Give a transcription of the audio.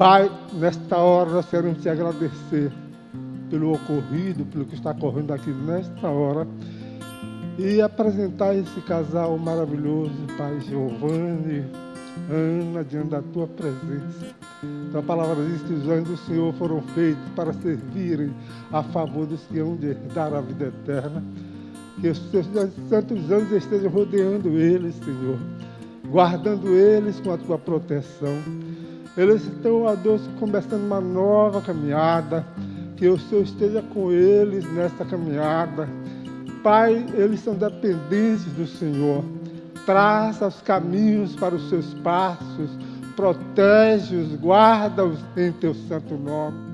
Pai, nesta hora nós queremos te agradecer pelo ocorrido, pelo que está ocorrendo aqui nesta hora, e apresentar esse casal maravilhoso, Pai Giovanni, Ana, diante da tua presença. Tua palavra diz que os anjos do Senhor foram feitos para servirem a favor dos que hão de herdar a vida eterna. Que os teus santos anjos estejam rodeando eles, Senhor, guardando eles com a tua proteção. Eles estão, ó Deus, começando uma nova caminhada. Que o Senhor esteja com eles nesta caminhada. Pai, eles são dependentes do Senhor. Traça os caminhos para os seus passos. Protege-os, guarda-os em teu santo nome.